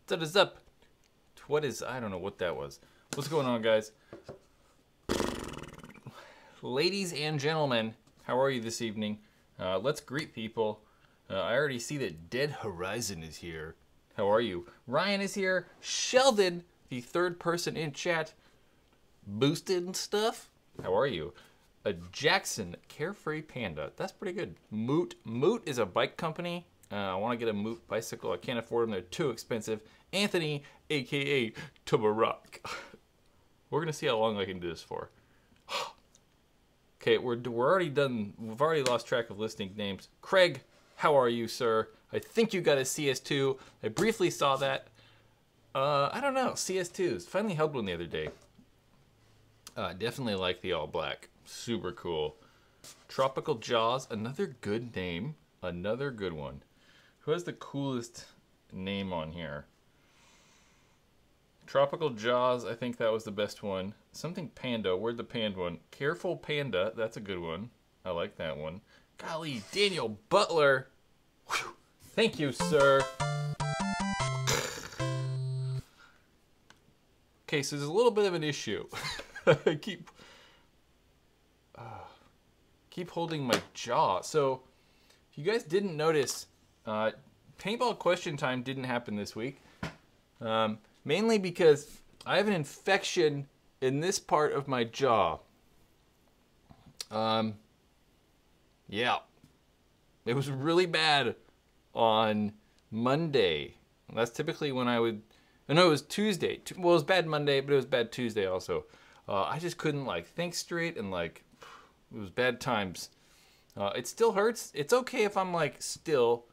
What is up? What is, I don't know what that was. What's going on, guys? Ladies and gentlemen, how are you this evening? Let's greet people. I already see that Dead Horizon is here. How are you? Ryan is here. Sheldon, the third person in chat. Boosted and stuff. How are you? Jackson, Carefree Panda. That's pretty good. Moot. Moot is a bike company. I want to get a Moot bicycle. I can't afford them. They're too expensive. Anthony, a.k.a. Tubarock. We're going to see how long I can do this for. Okay, we're already done. We've already lost track of listing names. Craig, how are you, sir? I think you got a CS2. I briefly saw that. I don't know. CS2s. Finally held one the other day. Definitely like the all black. Super cool. Tropical Jaws. Another good name. Another good one. Who has the coolest name on here? Tropical Jaws, I think that was the best one. Something Panda, where'd the Panda one? Careful Panda, that's a good one. I like that one. Golly, Daniel Butler. Whew. Thank you, sir. Okay, so there's a little bit of an issue. I keep holding my jaw. So, if you guys didn't notice, paintball question time didn't happen this week. Mainly because I have an infection in this part of my jaw. Yeah. It was really bad on Monday. That's typically when I would... No, it was Tuesday. Well, it was bad Monday, but it was bad Tuesday also. I just couldn't, like, think straight, and, like, it was bad times. It still hurts. It's okay if I'm, like, still.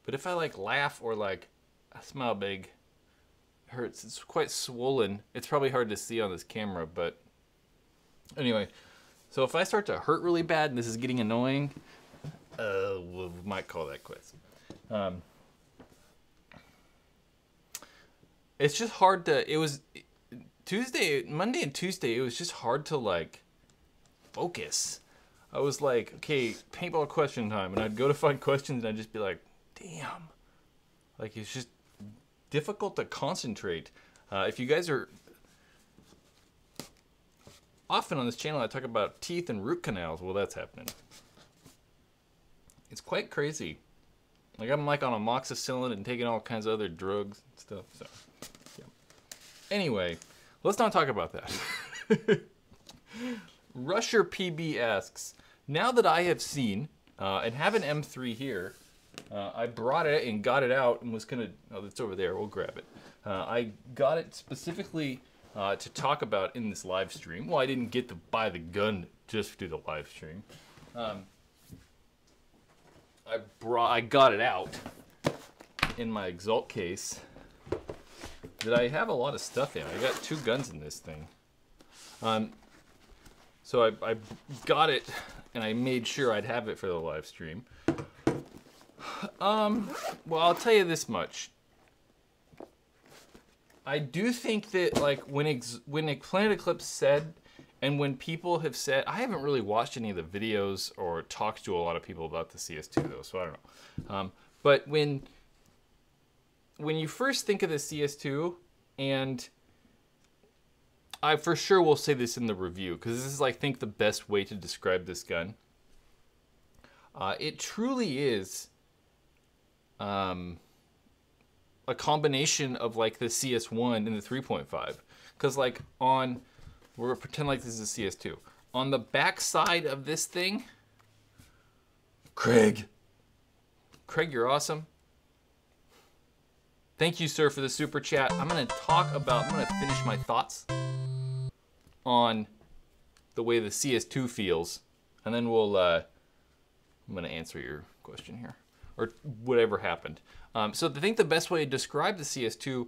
But if I, like, laugh or, like, I smile big... hurts. It's quite swollen. It's probably hard to see on this camera, but anyway. So if I start to hurt really bad and this is getting annoying, we might call that quits. It's just hard to, it was Monday and Tuesday, it was just hard to like focus. I was like, okay, paintball question time, and I'd go to find questions and I'd just be like, damn. Like it's just difficult to concentrate. If you guys are often on this channel, I talk about teeth and root canals. Well, that's happening. It's quite crazy. Like I'm like on amoxicillin and taking all kinds of other drugs and stuff. So, yeah. Anyway, let's not talk about that. Rusher PB asks, now that I have seen and have an M3 here, I brought it and got it out and was gonna, oh, it's over there, we'll grab it. I got it specifically to talk about in this live stream. Well, I didn't get to buy the gun just to do the live stream. I got it out in my Exalt case that I have a lot of stuff in. I got 2 guns in this thing. So I got it and I made sure I'd have it for the live stream. Well, I'll tell you this much. I do think that, like, when Planet Eclipse said, and when people have said, I haven't really watched any of the videos or talked to a lot of people about the CS2, though, so I don't know. But when you first think of the CS2, and I for sure will say this in the review, because this is, I think, the best way to describe this gun. It truly is... a combination of like the CS1 and the 3.5, because like we're pretend like this is a CS2. On the back side of this thing, Craig, you're awesome. Thank you, sir, for the super chat. I'm gonna finish my thoughts on the way the CS2 feels, and then we'll I'm gonna answer your question here, or whatever happened. So I think the best way to describe the CS2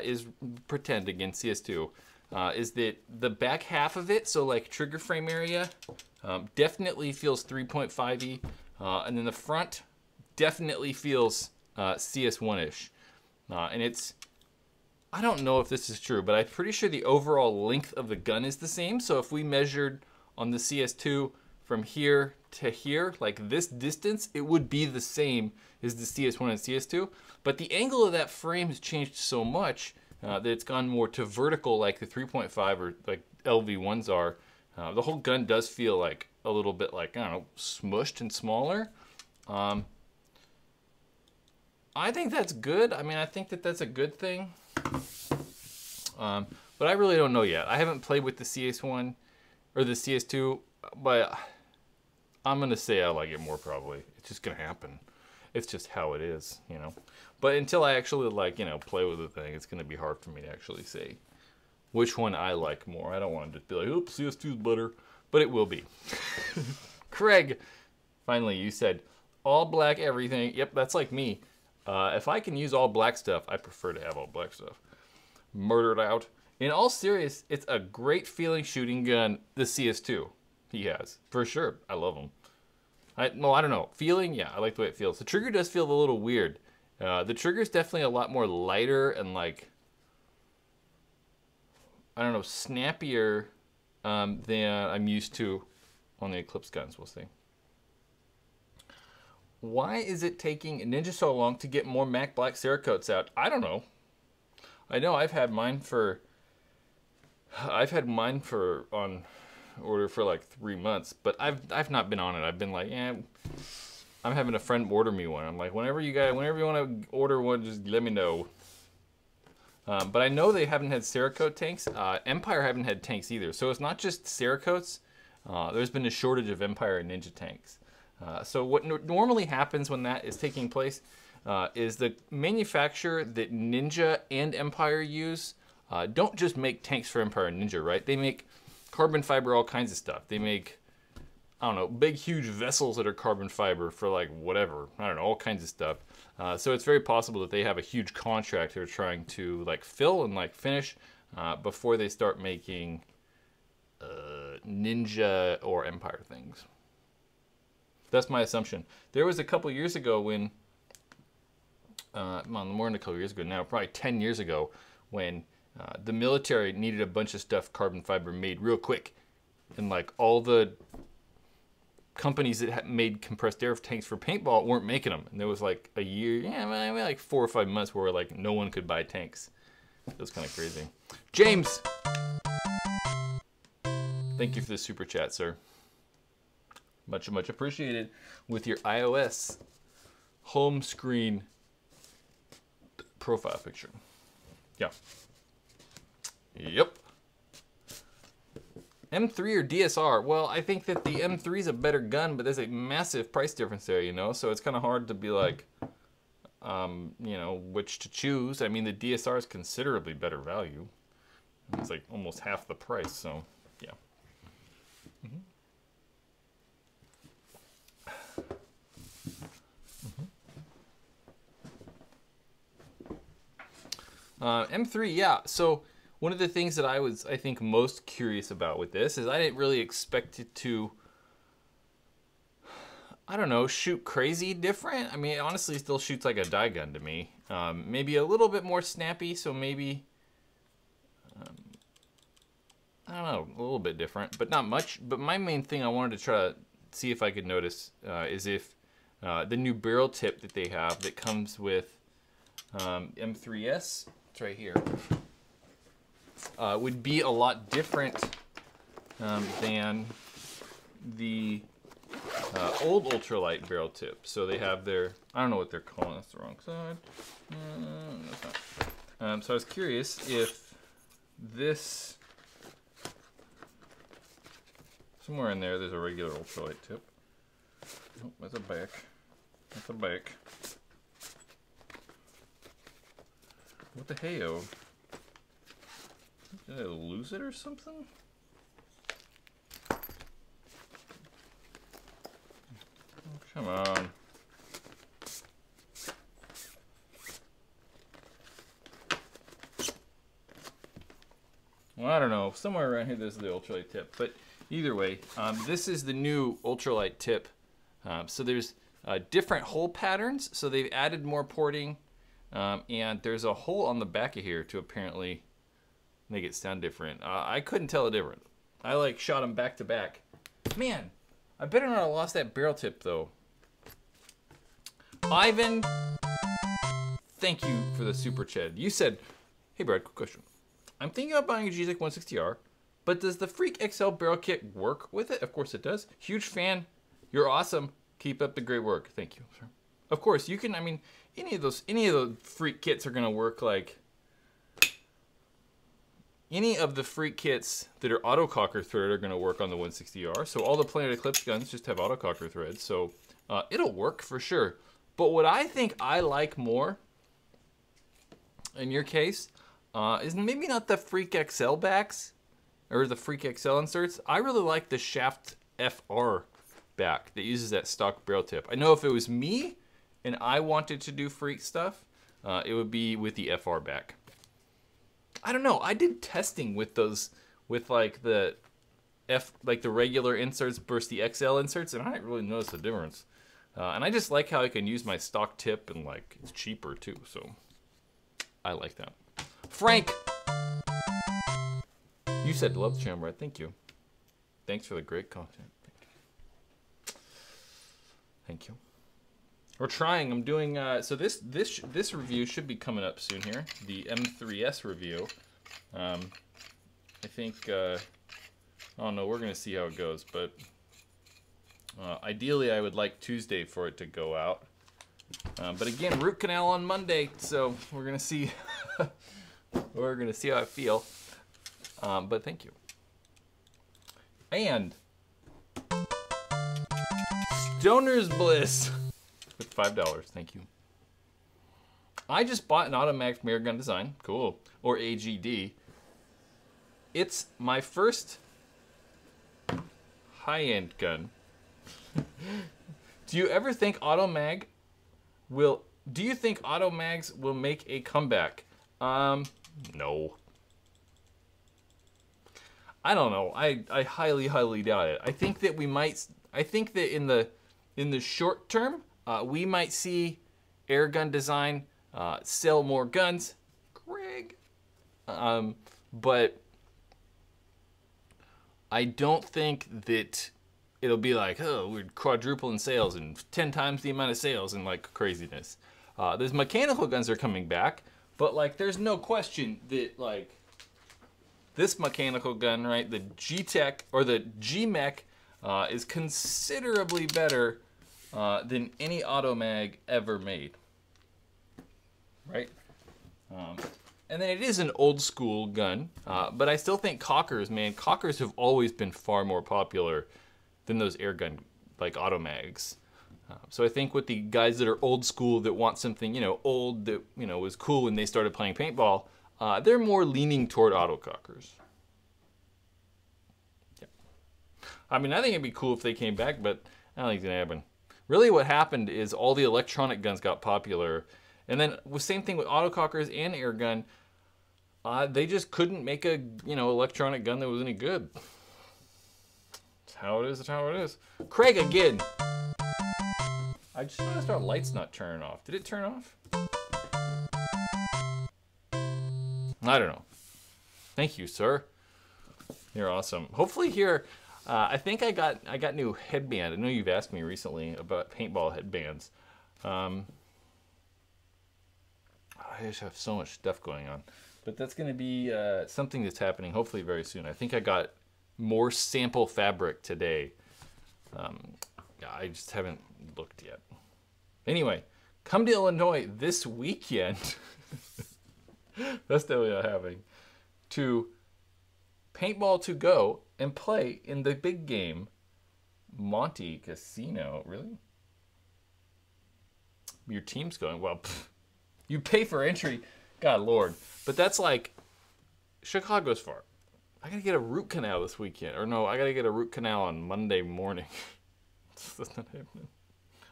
is pretend again CS2 is that the back half of it, so like trigger frame area, definitely feels 3.5e, and then the front definitely feels CS1-ish, and it's, I don't know if this is true, but I'm pretty sure the overall length of the gun is the same. So if we measured on the CS2 from here to here, like this distance, it would be the same as the CS1 and CS2, but the angle of that frame has changed so much that it's gone more to vertical like the 3.5 or like LV1s are. The whole gun does feel like a little bit like, I don't know, smushed and smaller. I think that's good. I mean, I think that that's a good thing. But I really don't know yet. I haven't played with the CS1 or the CS2, but I'm going to say I like it more probably. It's just going to happen. It's just how it is, you know. But until I actually, like, you know, play with the thing, it's going to be hard for me to actually say which one I like more. I don't want to just be like, oops, CS2 is better. But it will be. Craig, finally, you said all black everything. Yep, that's like me. If I can use all black stuff, I prefer to have all black stuff. Murdered out. In all seriousness, it's a great feeling shooting gun, the CS2 he has. For sure. I love him. I don't know. Feeling, yeah, I like the way it feels. The trigger does feel a little weird. The trigger's definitely a lot more lighter and like, I don't know, snappier than I'm used to on the Eclipse guns. We'll see. Why is it taking Ninja so long to get more Mac Black Cerakotes out? I don't know. I know I've had mine on order for like 3 months, but I've not been on it. I've been like, yeah, I'm having a friend order me one. I'm like, whenever you want to order one, just let me know. But I know they haven't had Cerakote tanks. Empire haven't had tanks either. So it's not just Cerakotes. There's been a shortage of Empire and Ninja tanks. So what normally happens when that is taking place is the manufacturer that Ninja and Empire use don't just make tanks for Empire and Ninja, right? They make carbon fiber, all kinds of stuff. They make, I don't know, big, huge vessels that are carbon fiber for like whatever. I don't know, all kinds of stuff. So it's very possible that they have a huge contract they're trying to like fill and like finish before they start making Ninja or Empire things. That's my assumption. There was a couple years ago when, more than a couple years ago now, probably 10 years ago, when the military needed a bunch of stuff carbon fiber made real quick. And like all the companies that made compressed air tanks for paintball weren't making them. And there was like a year, yeah, maybe like 4 or 5 months where like no one could buy tanks. It was kind of crazy. James! Thank you for the super chat, sir. Much, much appreciated with your iOS home screen profile picture. Yeah. Yep. M3 or DSR? Well, I think that the M3 is a better gun, but there's a massive price difference there, you know? So it's kind of hard to be like, you know, which to choose. I mean, the DSR is considerably better value. It's like almost half the price, so yeah. Mm-hmm. M3, yeah. So one of the things that I was, I think, most curious about with this is I didn't really expect it to, I don't know, shoot crazy different. I mean, it honestly still shoots like a die gun to me. Maybe a little bit more snappy, so maybe, I don't know, a little bit different, but not much. But my main thing I wanted to try to see if I could notice is if the new barrel tip that they have that comes with M3S, it's right here, would be a lot different than the old ultralight barrel tip. So they have their, I don't know what they're calling, that's the wrong side. That's not. So I was curious if this, somewhere in there's a regular ultralight tip. Oh, that's a back. That's a back. What the heyo? Did I lose it or something? Oh, come on. Well, I don't know. Somewhere around here there's the ultralight tip. But either way, this is the new ultralight tip. So there's different hole patterns. So they've added more porting. And there's a hole on the back of here to apparently make it sound different. I couldn't tell the difference. I like shot them back to back. Man, I better not have lost that barrel tip, though. Ivan, thank you for the super chat. You said, hey, Brad, quick question. I'm thinking about buying a GTEC 160R, but does the Freak XL barrel kit work with it? Of course it does. Huge fan. You're awesome. Keep up the great work. Thank you, sir. Of course, you can, I mean, any of the Freak kits are going to work like... Any of the Freak kits that are autococker threaded are going to work on the 160R. So all the Planet Eclipse guns just have autococker threads. So it'll work for sure. But what I think I like more, in your case, is maybe not the Freak XL backs or the Freak XL inserts. I really like the Shaft FR back that uses that stock barrel tip. I know if it was me and I wanted to do Freak stuff, it would be with the FR back. I don't know. I did testing with those, with like the the regular inserts versus the XL inserts, and I didn't really notice the difference. And I just like how I can use my stock tip, and like it's cheaper too. So I like that. Frank, you said love the channel, right? Thank you. Thanks for the great content. Thank you. We're trying. I'm doing so this review should be coming up soon here. The M3S review. I think I don't know. We're gonna see how it goes, but ideally I would like Tuesday for it to go out. But again, root canal on Monday, so we're gonna see. We're gonna see how I feel. But thank you. And Stoner's Bliss. With $5, thank you. I just bought an automatic mirror gun design, cool, or AGD. It's my first high-end gun. Do you ever think automags will make a comeback? No. I don't know. I highly, highly doubt it. I think that we might. I think that in the short term, we might see air gun design sell more guns, Greg. But I don't think that it'll be like, oh, we're quadrupling sales and 10 times the amount of sales and like craziness. There's mechanical guns that are coming back, but like there's no question that like this mechanical gun, right, the GTEC or the GMech is considerably better than any automag ever made, right? And then it is an old school gun, but I still think cockers, man, cockers have always been far more popular than those air gun like automags. So I think with the guys that are old school that want something, you know, old that, you know, was cool when they started playing paintball, they're more leaning toward autocockers. Yeah. I mean, I think it'd be cool if they came back, but I don't think it's gonna happen. Really what happened is all the electronic guns got popular, and then the same thing with autocockers and air gun, they just couldn't make a, you know, electronic gun that was any good. That's how it is, that's how it is. Craig again. I just noticed our light's not turning off. Did it turn off? I don't know. Thank you, sir. You're awesome. Hopefully here, I think I got new headband. I know you've asked me recently about paintball headbands. I just have so much stuff going on. But that's going to be something that's happening hopefully very soon. I think I got more sample fabric today. I just haven't looked yet. Anyway, come to Illinois this weekend. That's definitely not happening. To Paintball to go and play in the big game, Monte Casino. Really? Your team's going, well, you pay for entry. God Lord. But that's like, Chicago's far. I gotta get a root canal this weekend. Or no, I gotta get a root canal on Monday morning. That's not happening.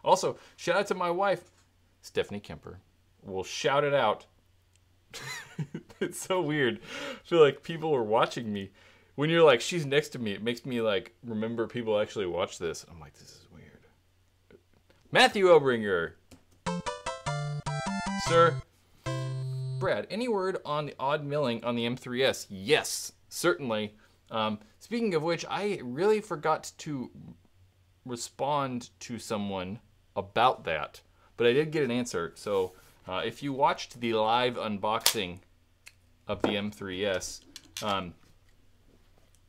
Also, shout out to my wife, Stephanie Kemper. We'll shout it out. It's so weird. I feel like people were watching me. When you're like, she's next to me, it makes me like remember people actually watch this. I'm like, this is weird. Matthew Obringer. Sir. Brad, any word on the odd milling on the M3S? Yes, certainly. Speaking of which, I really forgot to respond to someone about that, but I did get an answer. So if you watched the live unboxing of the M3S,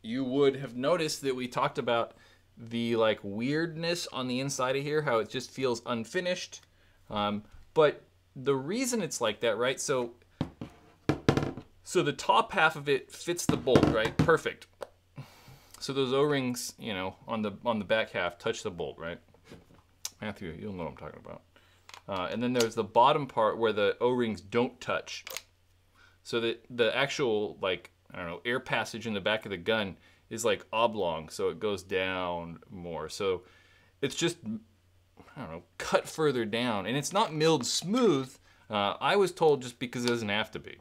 you would have noticed that we talked about the like weirdness on the inside of here, how it just feels unfinished. But the reason it's like that, right? So the top half of it fits the bolt, right? Perfect. So those O-rings, you know, on the back half touch the bolt, right? Matthew, you'll know what I'm talking about. And then there's the bottom part where the O-rings don't touch. So that the actual, like, I don't know, air passage in the back of the gun is like oblong, so it goes down more. So it's just, I don't know, cut further down. And it's not milled smooth. I was told just because it doesn't have to be.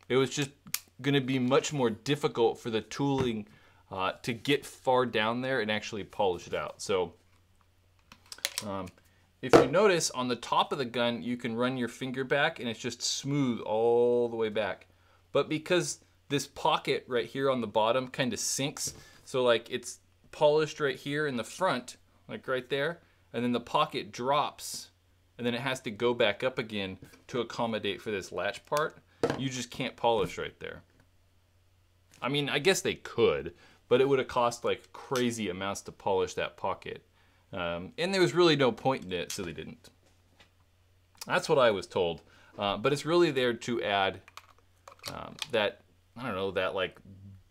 It was just going to be much more difficult for the tooling to get far down there and actually polish it out. So if you notice on the top of the gun, you can run your finger back and it's just smooth all the way back. But because this pocket right here on the bottom kind of sinks, so like it's polished right here in the front, like right there, and then the pocket drops, and then it has to go back up again to accommodate for this latch part. You just can't polish right there. I mean, I guess they could, but it would have cost like crazy amounts to polish that pocket. And there was really no point in it, so they didn't. That's what I was told. But it's really there to add that, I don't know, that like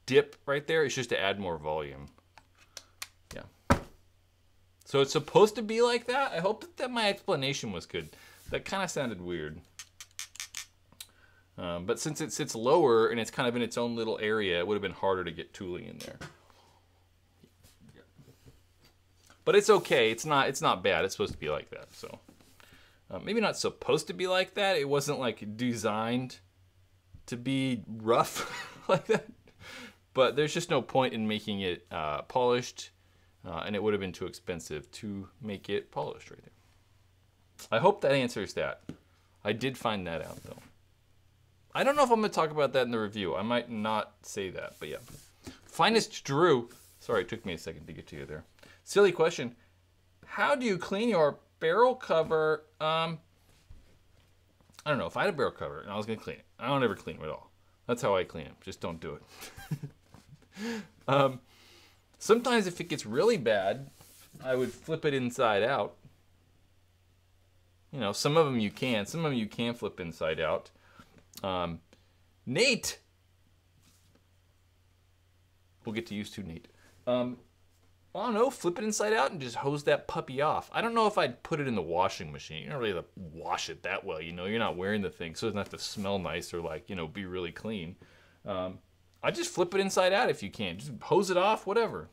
dip right there. It's just to add more volume. Yeah. So it's supposed to be like that. I hope that my explanation was good. That kind of sounded weird. But since it sits lower and it's kind of in its own little area, it would have been harder to get tooling in there. But it's okay. It's not bad. It's supposed to be like that. So maybe not supposed to be like that. It wasn't like designed to be rough like that. But there's just no point in making it polished, and it would have been too expensive to make it polished right there. I hope that answers that. I did find that out though. I don't know if I'm going to talk about that in the review. I might not say that, but yeah. Finest Drew. Sorry, it took me a second to get to you there. Silly question. How do you clean your barrel cover? I don't know. If I had a barrel cover and I was going to clean it, I don't ever clean them at all. That's how I clean them. Just don't do it. Sometimes if it gets really bad, I would flip it inside out. You know, some of them you can. Some of them you can flip inside out. Nate! We'll get to use to Nate. I don't know, flip it inside out and just hose that puppy off. I don't know if I'd put it in the washing machine. You don't really have to wash it that well, you know. You're not wearing the thing, so it doesn't have to smell nice or like, you know, be really clean. I just flip it inside out if you can. Just hose it off, whatever.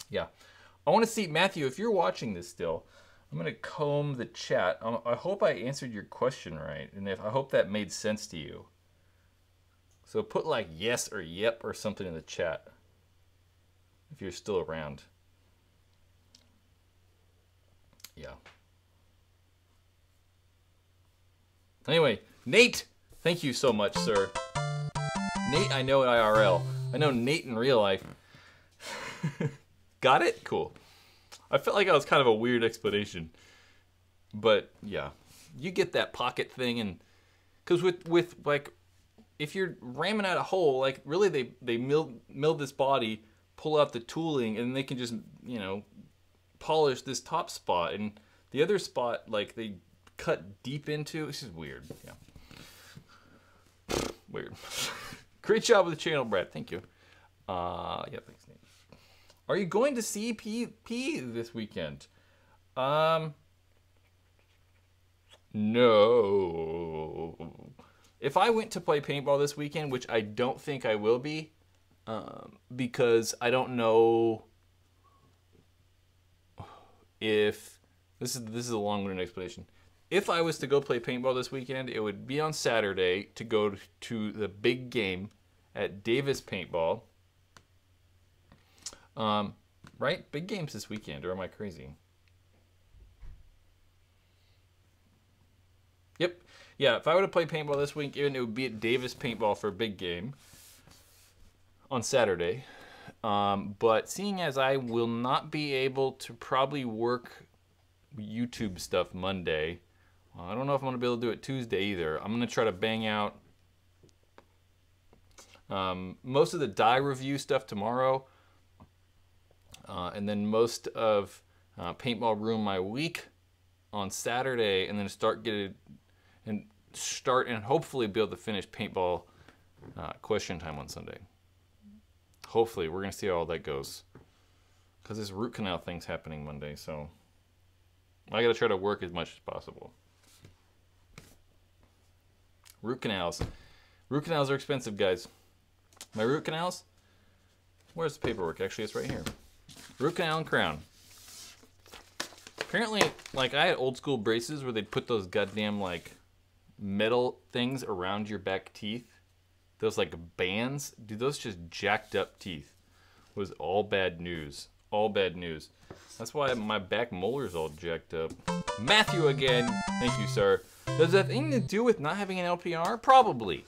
Yeah. I want to see, Matthew, if you're watching this still, I'm going to comb the chat. I hope I answered your question right, and I hope that made sense to you. So put like yes or yep or something in the chat if you're still around. Yeah. Anyway, Nate, thank you so much, sir. Nate, I know in IRL. I know Nate in real life. Got it? Cool. I felt like that was kind of a weird explanation. But, yeah. You get that pocket thing, and because with like, if you're ramming out a hole, like, really they milled this body, pull out the tooling, and they can just, you know, polish this top spot. And the other spot, like, they cut deep into. This is weird. Yeah. Weird. Great job with the channel, Brad. Thank you. Yeah, thanks, Nate. Are you going to see CP this weekend? No. If I went to play paintball this weekend, which I don't think I will be, because I don't know if this is a long-winded explanation. If I was to go play paintball this weekend, it would be on Saturday to go to the big game at Davis Paintball. Right? Big games this weekend, or am I crazy? Yep. Yeah, if I were to play paintball this weekend, it would be at Davis Paintball for a big game on Saturday. But seeing as I will not be able to probably work YouTube stuff Monday, I don't know if I'm going to be able to do it Tuesday either. I'm going to try to bang out most of the die review stuff tomorrow, and then most of Paintball Ruin My Week on Saturday, and then start and hopefully be able to finish Paintball question time on Sunday. Hopefully, we're gonna see how all that goes, because this root canal thing's happening Monday, so I gotta try to work as much as possible. Root canals are expensive, guys. My root canals, where's the paperwork? Actually, it's right here. Root canal and crown. Apparently, like, I had old school braces where they'd put those goddamn, like, metal things around your back teeth. Those, like, bands. Dude, those just jacked up teeth. It was all bad news. All bad news. That's why my back molar's all jacked up. Matthew again. Thank you, sir. Does that have anything to do with not having an LPR? Probably.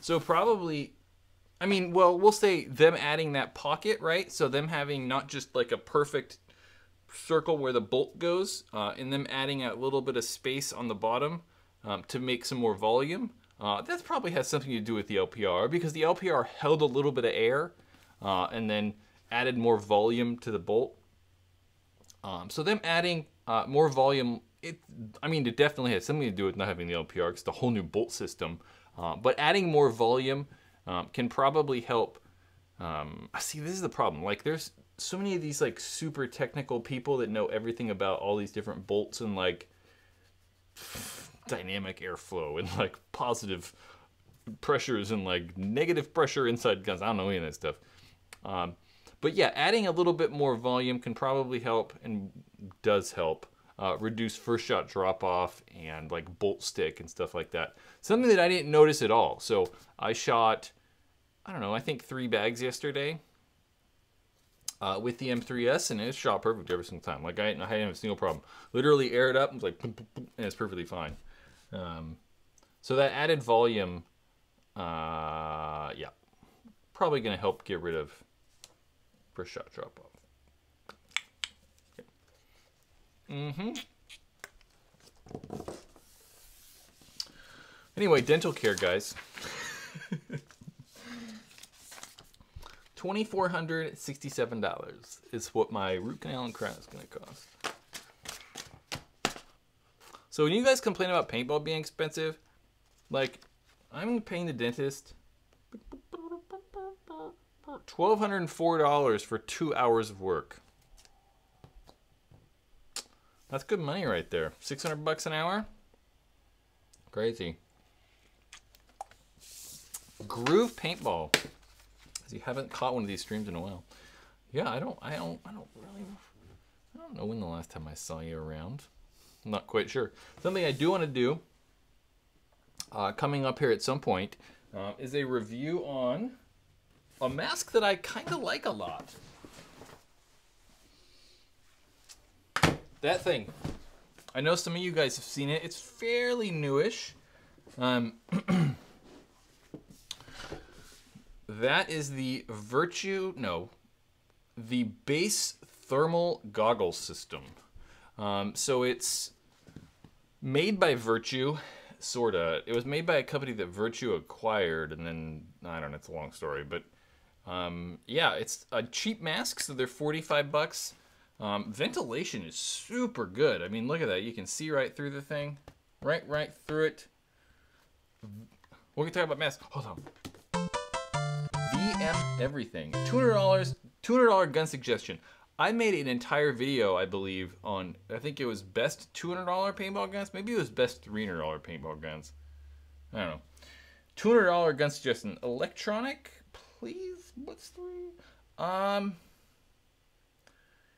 So probably, I mean, well, we'll say them adding that pocket, right? So them having not just like a perfect circle where the bolt goes, and them adding a little bit of space on the bottom to make some more volume. That probably has something to do with the LPR, because the LPR held a little bit of air and then added more volume to the bolt. So them adding more volume, it definitely has something to do with not having the LPR. It's the whole new bolt system. But adding more volume can probably help. See, this is the problem. Like, there's so many of these like super technical people that know everything about all these different bolts and like dynamic airflow and like positive pressures and like negative pressure inside guns. I don't know any of that stuff. But yeah, adding a little bit more volume can probably help, and does help reduce first shot drop off and like bolt stick and stuff like that. Something that I didn't notice at all. So I shot, I don't know, I think 3 bags yesterday with the M3S, and it shot perfect every single time. Like I didn't have a single problem. Literally air it up, and it was like, boom, boom, boom, and it's perfectly fine. So that added volume, yeah, probably gonna help get rid of first shot drop off. Anyway, dental care, guys. $2,467 is what my root canal and crown is going to cost. So when you guys complain about paintball being expensive, like, I'm paying the dentist $1,204 for 2 hours of work. That's good money right there. $600 an hour? Crazy. Groove Paintball. Because you haven't caught one of these streams in a while. Yeah, I don't know when the last time I saw you around. I'm not quite sure. Something I do want to do coming up here at some point is a review on a mask that I kind of like a lot. That thing. I know some of you guys have seen it. It's fairly newish. That is the the base thermal goggle system. So it's made by Virtue, sorta. It was made by a company that Virtue acquired, and then, I don't know, it's a long story, but yeah, it's a cheap mask, so they're $45. Ventilation is super good. I mean, look at that. You can see right through the thing. Right through it. We're going to talk about masks. Hold on. VM everything. $200 gun suggestion. I made an entire video, I believe, on, I think it was best $200 paintball guns. Maybe it was best $300 paintball guns. I don't know. $200 gun suggestion. Electronic, please? What's 3? I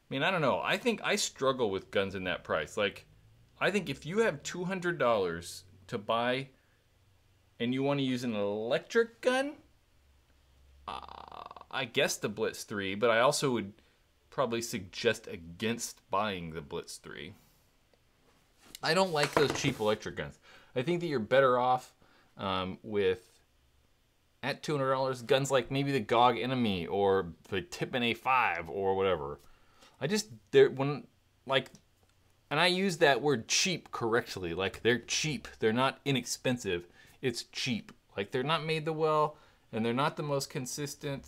mean, I don't know. I think I struggle with guns in that price. Like, I think if you have $200 to buy and you want to use an electric gun, I guess the Blitz 3, but I also would probably suggest against buying the Blitz 3. I don't like those cheap electric guns. I think that you're better off with at $200, guns like maybe the GOG Enemy or the Tippmann A5 or whatever. And I use that word cheap correctly. Like, they're cheap. They're not inexpensive. It's cheap. Like, they're not made the well, and they're not the most consistent.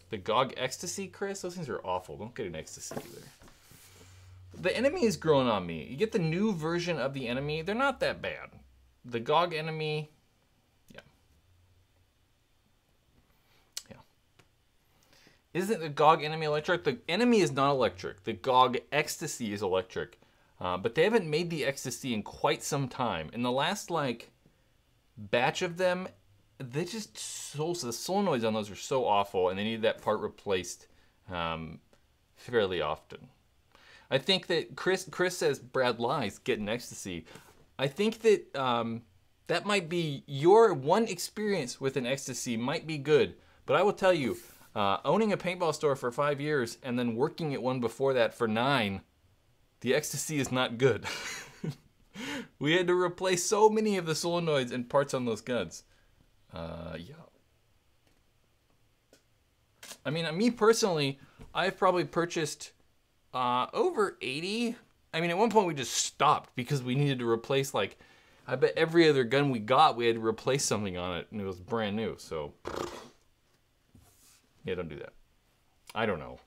The GOG Ecstasy, Chris? Those things are awful. Don't get an Ecstasy either. The Enemy is growing on me. You get the new version of the Enemy. They're not that bad. The GOG Enemy, yeah. Isn't the GOG Enemy electric? The Enemy is not electric. The GOG Ecstasy is electric. But they haven't made the Ecstasy in quite some time. In the last, batch of them, the solenoids on those are so awful, and they need that part replaced fairly often. I think that Chris says Brad lies, get an Ecstasy. I think that that might be your one experience with an Ecstasy might be good. But I will tell you, owning a paintball store for 5 years and then working at one before that for 9, the Ecstasy is not good. We had to replace so many of the solenoids and parts on those guns. Yeah. I mean, me personally, I've probably purchased over 80. I mean, at one point we just stopped because we needed to replace, I bet every other gun we got, we had to replace something on it, and it was brand new, so. Yeah, don't do that. I don't know.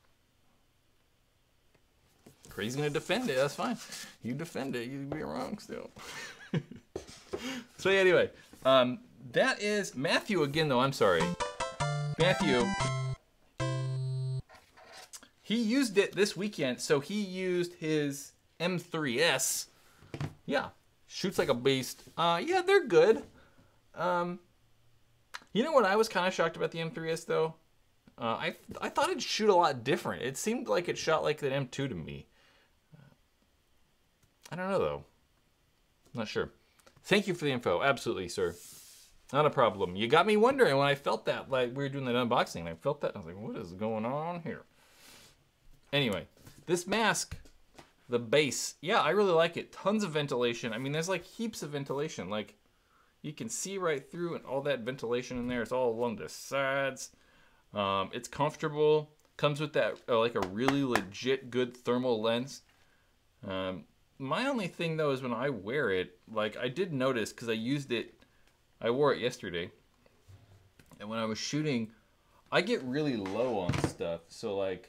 Crazy's gonna defend it, that's fine. You defend it, you'd be wrong still. So yeah, anyway, that is Matthew again though, I'm sorry. Matthew, he used it this weekend, so he used his M3S. Yeah, shoots like a beast. Yeah, they're good. You know what I was kind of shocked about the M3S though? I thought it'd shoot a lot different. It seemed like it shot like an M2 to me. I don't know though. Not sure. Thank you for the info. Absolutely, sir. Not a problem. You got me wondering when I felt that, we were doing that unboxing, and I felt that. I was like, what is going on here? Anyway, this mask, the base, yeah, I really like it. Tons of ventilation. I mean, there's heaps of ventilation. You can see right through and all that ventilation in there. It's all along the sides. It's comfortable. Comes with that, a really legit good thermal lens. My only thing though is when I wear it, I did notice, because I wore it yesterday, and when I was shooting, I get really low on stuff. So I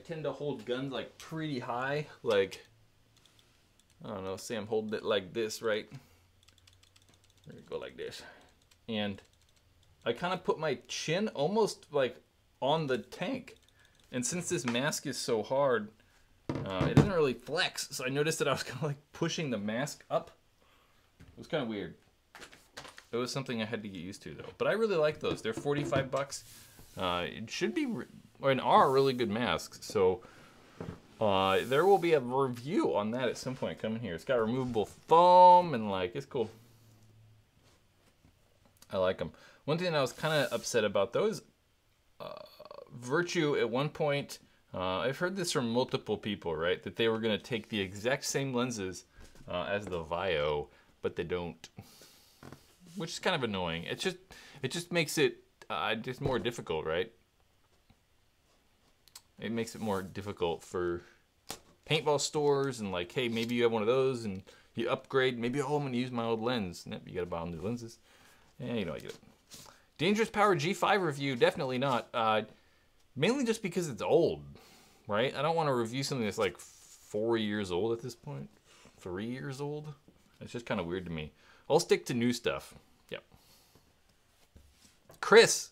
tend to hold guns pretty high. I don't know, say I'm holding it like this, right? We're gonna go like this. And I kind of put my chin almost on the tank. And since this mask is so hard, it doesn't really flex. So I noticed that I was kind of pushing the mask up. It was kind of weird. It was something I had to get used to though. But I really like those. They're 45 bucks. It should be, and are really good masks. So there will be a review on that at some point coming here. It's got removable foam and it's cool. I like them. One thing I was kind of upset about those, Virtue at one point, I've heard this from multiple people, right? That they were going to take the exact same lenses as the Vio, but they don't. Which is kind of annoying. It just makes it just more difficult, right? It makes it more difficult for paintball stores and hey, maybe you have one of those and you upgrade. Maybe, I'm going to use my old lens. Nope, you got to buy all new lenses. Yeah, I get it. Dangerous Power G5 review, definitely not. Mainly just because it's old, right? I don't want to review something that's 4 years old at this point. 3 years old? It's just kind of weird to me. I'll stick to new stuff. Yep. Chris!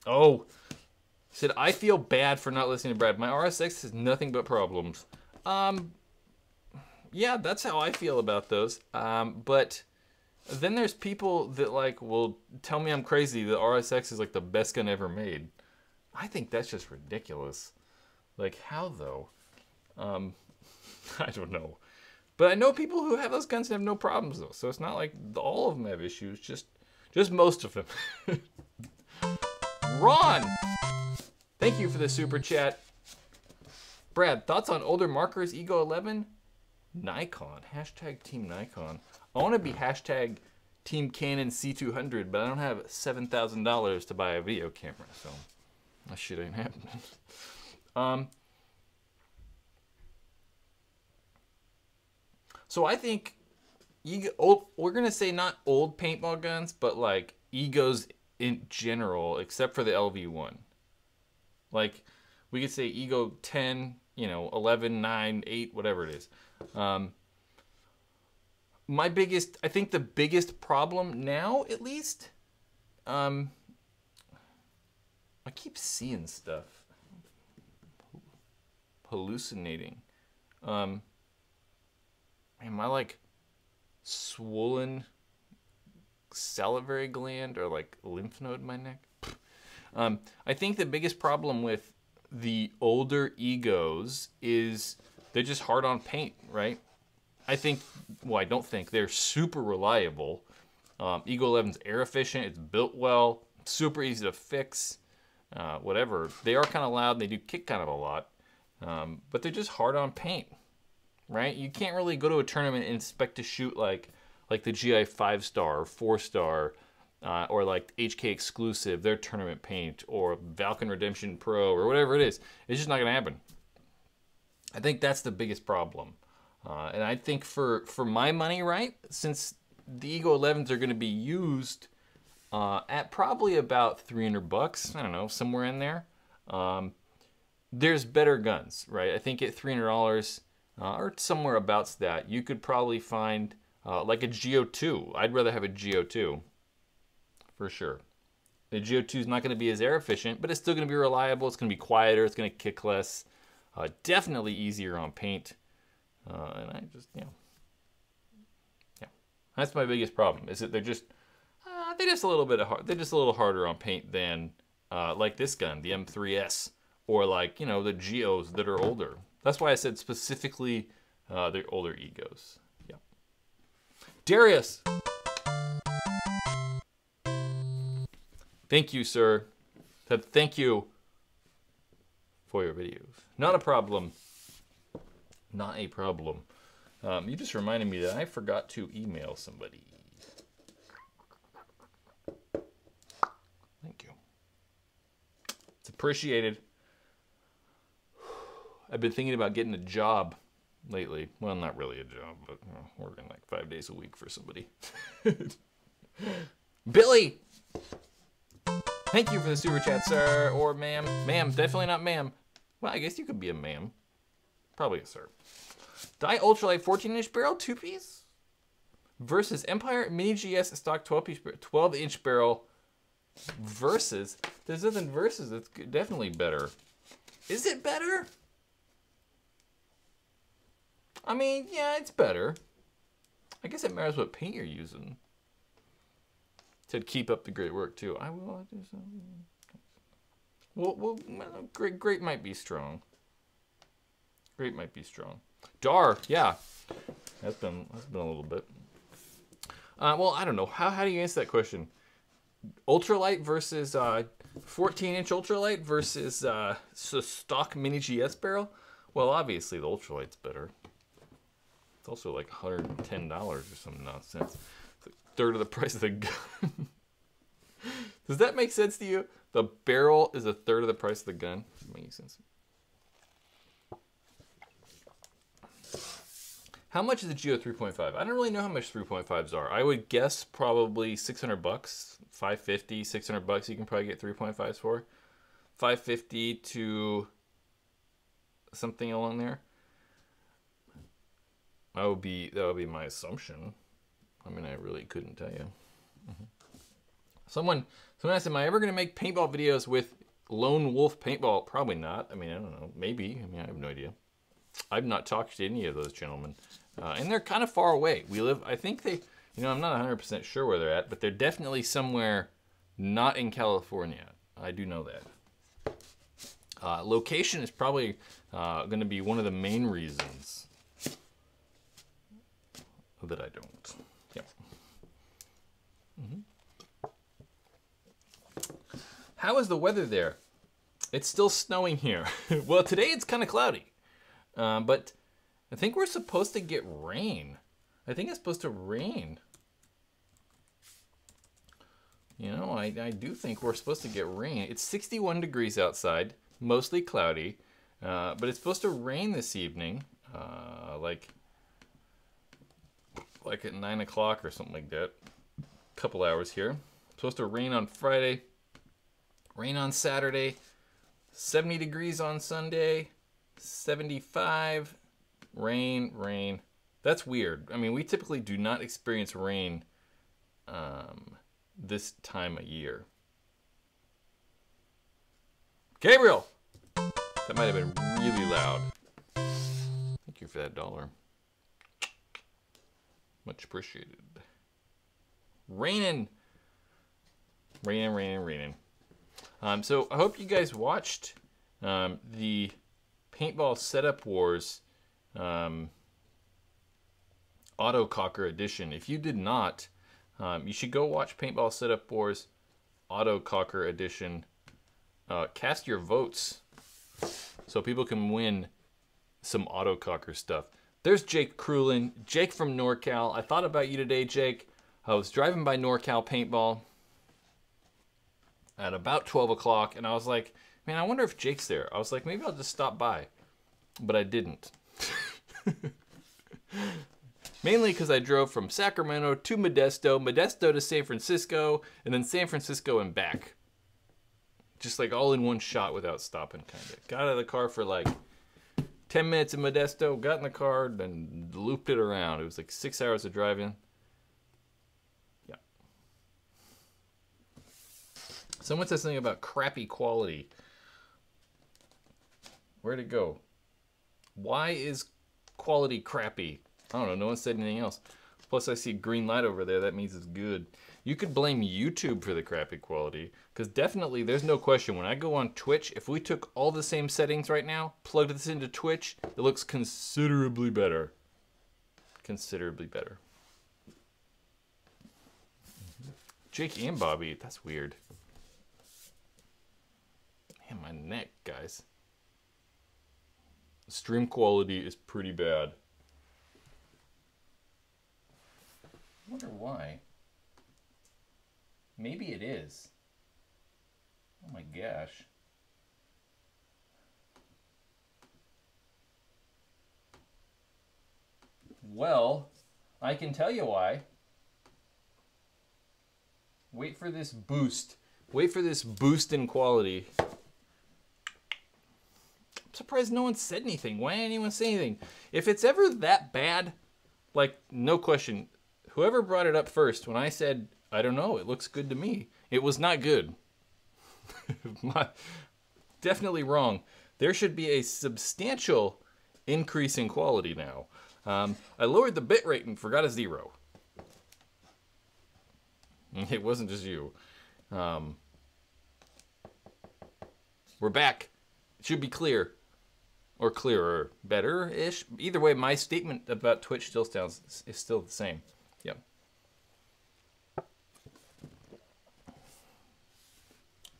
Oh. Said, I feel bad for not listening to Brad. My RSX has nothing but problems. Yeah, that's how I feel about those. But then there's people that will tell me I'm crazy. The RSX is the best gun ever made. I think that's just ridiculous. How though? I don't know. But I know people who have those guns and have no problems though. So it's not all of them have issues. Just most of them. Ron! Thank you for the super chat. Brad, thoughts on older markers, Ego 11? Nikon. Hashtag Team Nikon. I want to be hashtag Team Canon C200, but I don't have $7,000 to buy a video camera, so that shit ain't happening. So I think we're gonna say not old paintball guns, but like Egos in general, except for the LV1. Like we could say Ego 10, 11, 9, 8, whatever it is. I think the biggest problem now, at least, I keep seeing stuff, hallucinating. Am I like swollen salivary gland or like lymph node in my neck? I think the biggest problem with the older Egos is they're just hard on paint, right? I don't think they're super reliable. Ego 11's air efficient, it's built well, super easy to fix, whatever. They are kind of loud, and they do kick kind of a lot, but they're just hard on paint. Right? You can't really go to a tournament and expect to shoot like the GI 5-star or 4-star or like HK Exclusive, their tournament paint, or Valken Redemption Pro or whatever it is. It's just not going to happen. I think that's the biggest problem. And I think for my money, right, since the Ego 11s are going to be used at probably about $300, I don't know, somewhere in there, there's better guns, right? I think at $300, or somewhere about that, you could probably find like a Geo2. I'd rather have a Geo2, for sure. The Geo2 is not going to be as air efficient, but it's still going to be reliable. It's going to be quieter. It's going to kick less. Definitely easier on paint. And I just, yeah. That's my biggest problem. Is that they're just a little bit hard. They're just a little harder on paint than like this gun, the M3S, or like the Geos that are older. That's why I said specifically they're older Egos. Yeah. Darius! Thank you, sir. Thank you for your videos. Not a problem. Not a problem. You just reminded me that I forgot to email somebody. Thank you. It's appreciated. I've been thinking about getting a job lately. Well, not really a job, but working like 5 days a week for somebody. Billy! Thank you for the super chat, sir, or ma'am. Ma'am, definitely not ma'am. Well, I guess you could be a ma'am. Probably a sir. Die Ultralight 14-inch barrel, 2-piece? Versus Empire Mini GS stock 12-inch barrel versus. There's nothing versus. It's definitely better. Is it better? I mean, yeah, it's better. I guess it matters what paint you're using. Said keep up the great work too. I will do something. Well, great might be strong. Great might be strong. Dar, yeah, that's been a little bit. Well, I don't know. How do you answer that question? Ultralight versus 14-inch ultralight versus stock mini GS barrel? Well, obviously the ultralight's better. It's also like $110 or some nonsense. It's like a third of the price of the gun. Does that make sense to you? The barrel is a third of the price of the gun. Doesn't make any sense. How much is the Geo 3.5? I don't really know how much 3.5s are. I would guess probably $600, $550, $600 you can probably get 3.5s for. $550 to something along there. That would be my assumption. I mean, I really couldn't tell you. Someone asked, am I ever going to make paintball videos with Lone Wolf Paintball? Probably not. I mean, I don't know. Maybe. I mean, I have no idea. I've not talked to any of those gentlemen. And they're kind of far away. I think they, I'm not 100% sure where they're at, but they're definitely somewhere not in California. I do know that. Location is probably going to be one of the main reasons that I don't. Yep. How is the weather there? It's still snowing here. Well, today it's kind of cloudy. But I think we're supposed to get rain. I think it's supposed to rain. You know, I do think we're supposed to get rain. It's 61 degrees outside, mostly cloudy, but it's supposed to rain this evening, like at 9 o'clock or something like that. A couple hours here. It's supposed to rain on Friday, rain on Saturday, 70 degrees on Sunday, 75, rain. That's weird. I mean, we typically do not experience rain this time of year. Gabriel! That might have been really loud. Thank you for that $1. Much appreciated. Raining. So I hope you guys watched the Paintball Setup Wars Autococker edition. If you did not, you should go watch Paintball Setup Wars Autococker edition. Cast your votes so people can win some Autococker stuff. There's Jake Krulin, Jake from NorCal. I thought about you today, Jake. I was driving by NorCal Paintball at about 12 o'clock, and I was like, man, I wonder if Jake's there. I was like, maybe I'll just stop by. But I didn't. Mainly because I drove from Sacramento to Modesto, Modesto to San Francisco, and then San Francisco and back. Just like all in one shot without stopping, kind of. Got out of the car for like 10 minutes in Modesto, got in the car, then looped it around. It was like 6 hours of driving. Yeah. Someone said something about crappy quality. Where'd it go? Why is quality crappy? I don't know. No one said anything else. Plus, I see green light over there. That means it's good. You could blame YouTube for the crappy quality, because definitely, there's no question. When I go on Twitch, if we took all the same settings right now, plugged this into Twitch, it looks considerably better. Considerably better. Jake and Bobby. That's weird. Man, my neck, guys. Stream quality is pretty bad. I wonder why. Maybe it is. Oh my gosh. Well, I can tell you why. Wait for this boost. Wait for this boost in quality. I'm surprised no one said anything. Why didn't anyone say anything? If it's ever that bad, like, no question, whoever brought it up first, when I said, I don't know, it looks good to me, it was not good. Definitely wrong. There should be a substantial increase in quality now. I lowered the bitrate and forgot a 0. It wasn't just you. We're back. It should be clear. Or clearer. Better-ish. Either way, my statement about Twitch is still the same. Yep.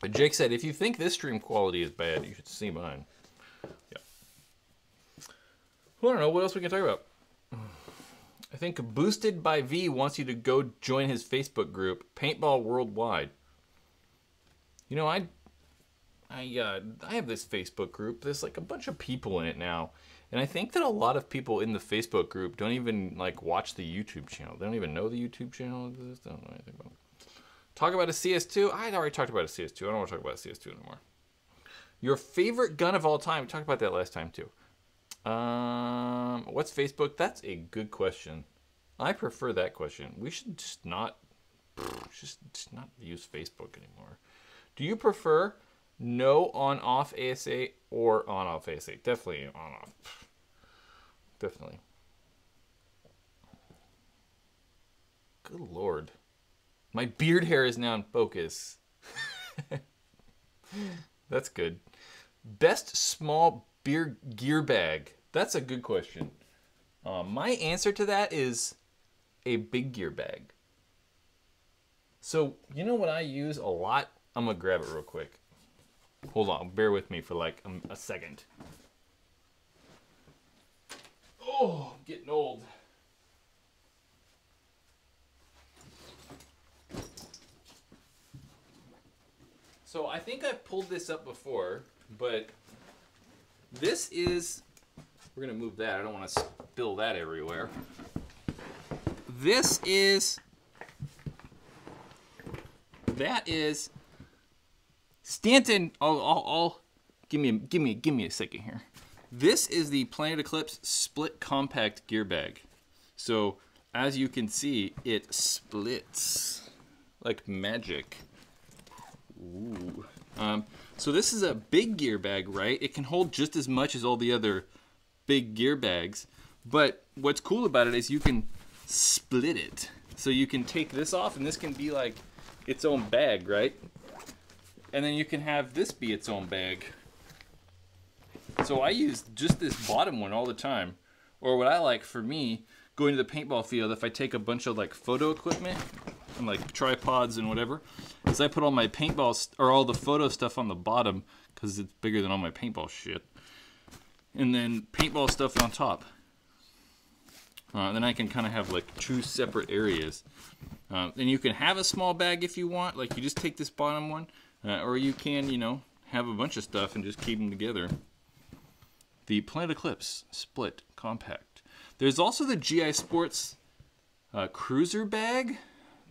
But Jake said, if you think this stream quality is bad, you should see mine. Yeah. Well, I don't know. What else we can talk about? I think Boosted by V wants you to go join his Facebook group, Paintball Worldwide. You know, I have this Facebook group. There's like a bunch of people in it now. And I think that a lot of people in the Facebook group don't even like watch the YouTube channel. They don't even know the YouTube channel exists. They don't know anything about it. Talk about a CS2? I had already talked about a CS2. I don't want to talk about a CS2 anymore. Your favorite gun of all time? We talked about that last time too. What's Facebook? That's a good question. I prefer that question. We should just not use Facebook anymore. Do you prefer no on-off ASA or on-off ASA? Definitely on-off. Definitely. Good Lord. My beard hair is now in focus. That's good. Best small beer gear bag. That's a good question. My answer to that is a big gear bag. So, you know what I use a lot? I'm going to grab it real quick. Hold on. Bear with me for like a second. Oh! Oh, I'm getting old. So I think I've pulled this up before, but this is, we're gonna move that. I don't want to spill that everywhere. That is Stanton. Give me a second here. This is the Planet Eclipse Split Compact Gear Bag. So as you can see, it splits like magic. Ooh. So this is a big gear bag, right? It can hold just as much as all the other big gear bags, but what's cool about it is you can split it. So you can take this off and this can be like its own bag, right? And then you can have this be its own bag. So I use just this bottom one all the time. Or what I like for me, going to the paintball field, if I take a bunch of like photo equipment and like tripods and whatever, is I put all my paintballs or all the photo stuff on the bottom because it's bigger than all my paintball shit. And then paintball stuff on top. Then I can kind of have like two separate areas. Then you can have a small bag if you want, like you just take this bottom one, or you can, you know, have a bunch of stuff and just keep them together. The Planet Eclipse Split Compact. There's also the GI Sports Cruiser bag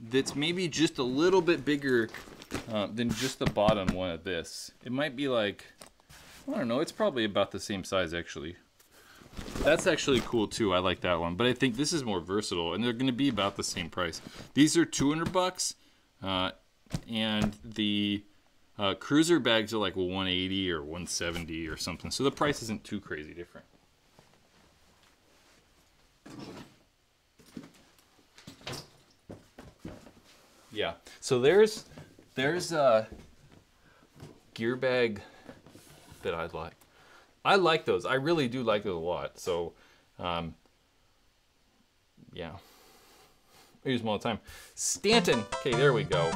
that's maybe just a little bit bigger than just the bottom one of this. It might be like, I don't know, it's probably about the same size actually. That's actually cool too. I like that one, but I think this is more versatile, and they're going to be about the same price. These are $200, and the cruiser bags are like 180 or 170 or something. So the price isn't too crazy different. Yeah. So there's a gear bag that I like. I like those. I really do like those a lot. So, yeah. I use them all the time. Stanton. Okay, there we go.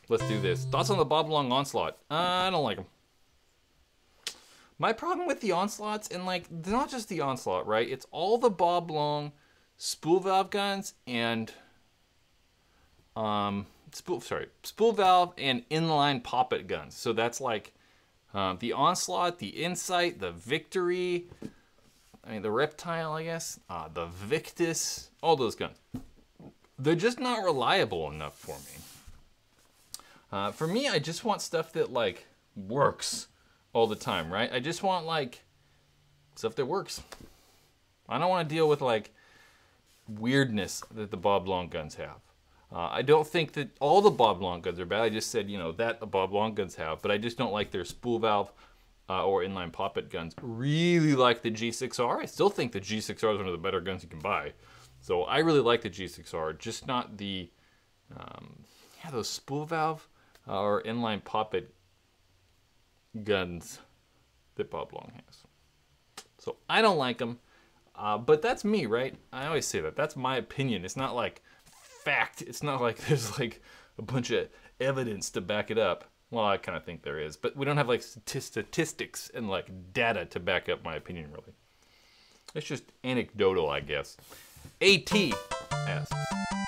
Let's do this. Thoughts on the Bob Long Onslaught? I don't like them. My problem with the Onslaughts, and like, they're not just the Onslaught, right? It's all the Bob Long spool valve guns and, spool valve and inline poppet guns. So that's like, the Onslaught, the Insight, the Victory, I mean the Reptile, I guess, the Victus, all those guns. They're just not reliable enough for me. For me, I just want stuff that like works all the time, right? I just want like stuff that works. I don't want to deal with like weirdness that the Bob Long guns have. I don't think that all the Bob Long guns are bad. I just said, you know, that the Bob Long guns have, but I just don't like their spool valve or inline poppet guns. Really like the G6R. I still think the G6R is one of the better guns you can buy. So I really like the G6R, just not the, those spool valve or inline poppet guns that Bob Long has. So I don't like them, but that's me, right? I always say that. That's my opinion. It's not like fact. It's not like there's like a bunch of evidence to back it up. Well, I kind of think there is, but we don't have like statistics and like data to back up my opinion, really. It's just anecdotal, I guess. AT asks,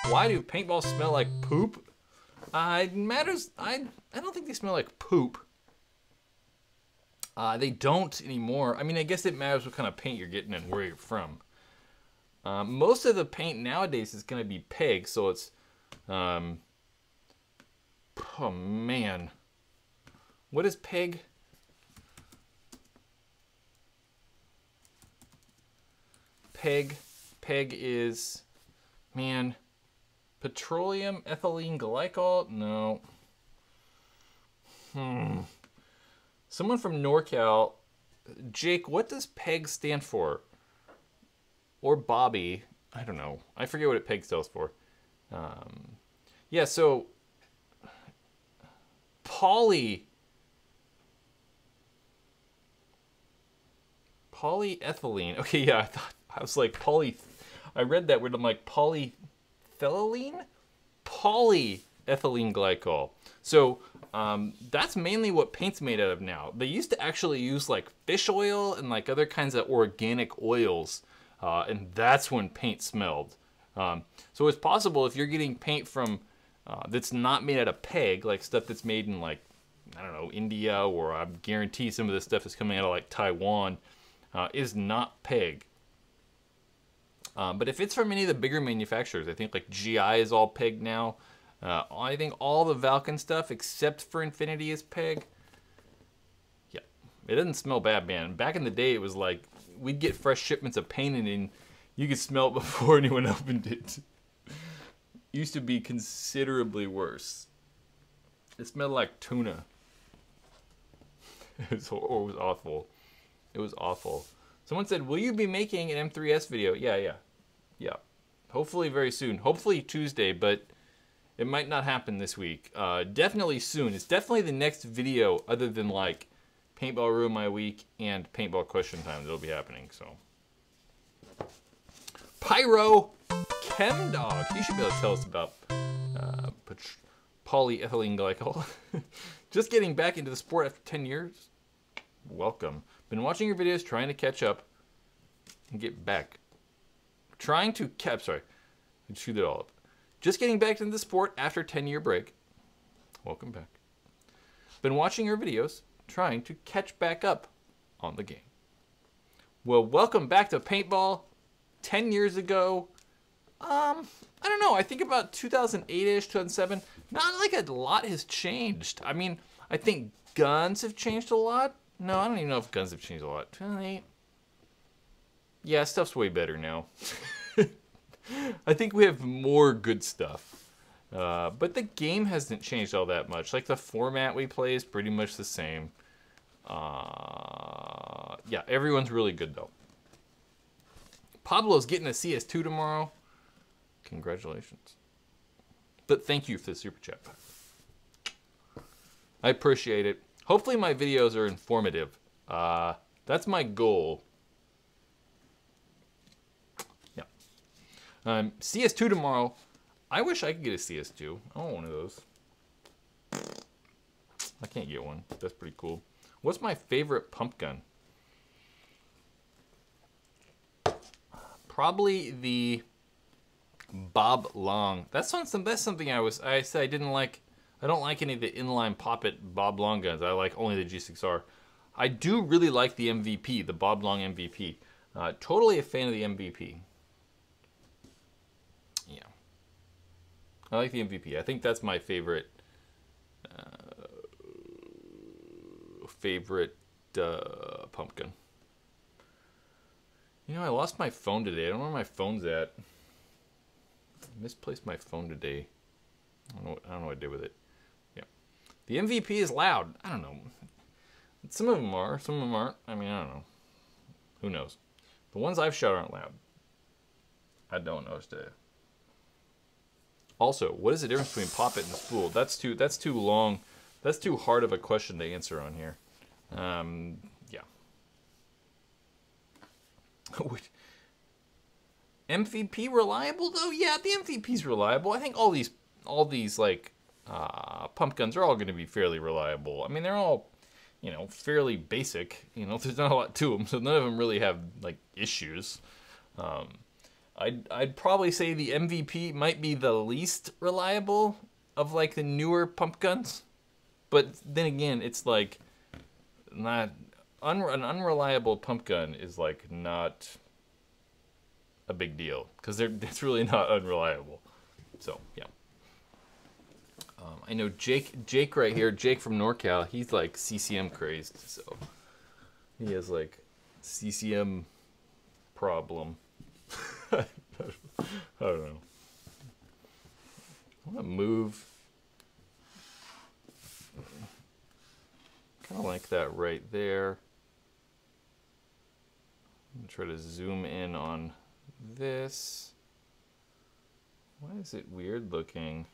why do paintballs smell like poop? It matters. I don't think they smell like poop. They don't anymore. I mean, I guess it matters what kind of paint you're getting and where you're from. Most of the paint nowadays is going to be PEG, so it's, oh man, what is PEG? PEG is, man, petroleum ethylene glycol? No. Someone from NorCal, Jake, what does PEG stand for? Or Bobby, I don't know. I forget what it PEG stands for. Yeah, so polyethylene. Okay, yeah, I was like I read that word. I'm like polyethylene, polyethylene glycol. So that's mainly what paint's made out of now. They used to actually use like fish oil and like other kinds of organic oils and that's when paint smelled. So it's possible if you're getting paint from that's not made out of peg, like stuff that's made in like, I don't know, India, or I guarantee some of this stuff is coming out of like Taiwan, is not peg. But if it's from any of the bigger manufacturers, I think like GI is all peg now. I think all the Valken stuff except for Infinity is peg. Yeah, it doesn't smell bad, man. Back in the day, it was like we'd get fresh shipments of paint and you could smell it before anyone opened it. Used to be considerably worse. It smelled like tuna. It was awful. It was awful. Someone said, will you be making an M3S video? Yeah. Hopefully very soon. Hopefully Tuesday, but it might not happen this week. Definitely soon. It's definitely the next video other than like Paintball Ruin My Week and Paintball Question Time that'll be happening, so. Pyro Chemdog. You should be able to tell us about polyethylene glycol. Just getting back into the sport after 10 years. Welcome. Been watching your videos, trying to catch up and get back. Sorry, I chewed it all up. Just getting back into the sport after a 10-year break. Welcome back. Been watching your videos, trying to catch back up on the game. Well, welcome back to paintball. 10 years ago, I don't know, I think about 2008-ish, 2007, not like a lot has changed. I mean, I think guns have changed a lot. No, I don't even know if guns have changed a lot. 2008. Yeah, stuff's way better now. I think we have more good stuff. But the game hasn't changed all that much. Like the format we play is pretty much the same. Yeah, everyone's really good though. Pablo's getting a CS2 tomorrow. Congratulations. But thank you for the super chat. I appreciate it. Hopefully my videos are informative. That's my goal. Yeah. CS2 tomorrow. I wish I could get a CS2. I want one of those. I can't get one. That's pretty cool. What's my favorite pump gun? Probably the Bob Long. That's something I said I didn't like. I don't like any of the inline poppet Bob Long guns. I like only the G6R. I do really like the MVP, the Bob Long MVP. Totally a fan of the MVP. Yeah. I like the MVP. I think that's my favorite pump gun. You know, I lost my phone today. I don't know where my phone's at. I misplaced my phone today. I don't know what I did with it. Yeah. The MVP is loud. I don't know. Some of them are. Some of them aren't. I mean, I don't know. Who knows? The ones I've shot aren't loud. I don't know. Also, what is the difference between poppet and spool? That's too long. That's too hard of a question to answer on here. Yeah. MVP reliable though? Yeah, the MVP's reliable. I think all these like pump guns are all going to be fairly reliable. I mean, they're all, you know, fairly basic. You know, there's not a lot to them, so none of them really have like issues. I'd probably say the MVP might be the least reliable of like the newer pump guns, but then again, it's like not an unreliable pump gun is like not a big deal because it's really not unreliable. So yeah. I know Jake right here, Jake from NorCal, he's like CCM crazed, so he has like CCM problem. I don't know. I want to move. Kind of like that right there. I'm going to try to zoom in on this. Why is it weird looking?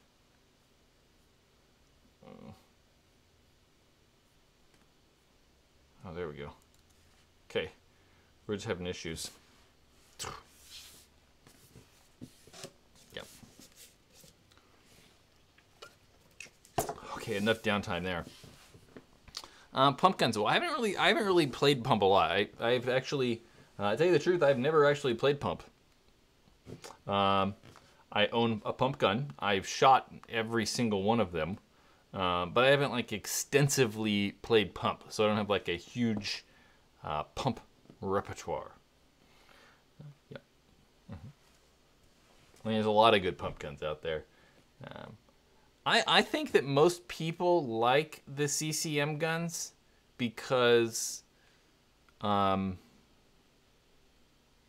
Oh, there we go. Okay. We're just having issues. Yep. Okay, enough downtime there. Pump guns. Well, I haven't really played pump a lot. I've actually To tell you the truth, I've never actually played pump. I own a pump gun. I've shot every single one of them, but I haven't like extensively played pump, so I don't have like a huge pump repertoire. Yeah. I mean, there's a lot of good pump guns out there. I think that most people like the CCM guns because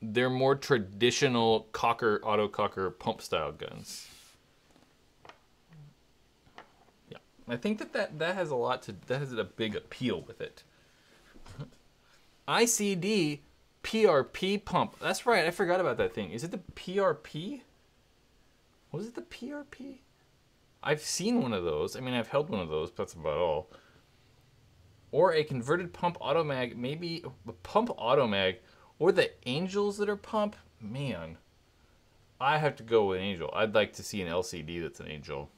they're more traditional auto cocker pump style guns. Yeah, I think that has a big appeal with it. ICD PRP pump. That's right. I forgot about that thing. Is it the PRP? Was it the PRP? I've seen one of those. I mean, I've held one of those, but that's about all. Or a converted pump automag, maybe a pump automag, or the Angels that are pump. Man, I have to go with Angel. I'd like to see an LCD that's an Angel.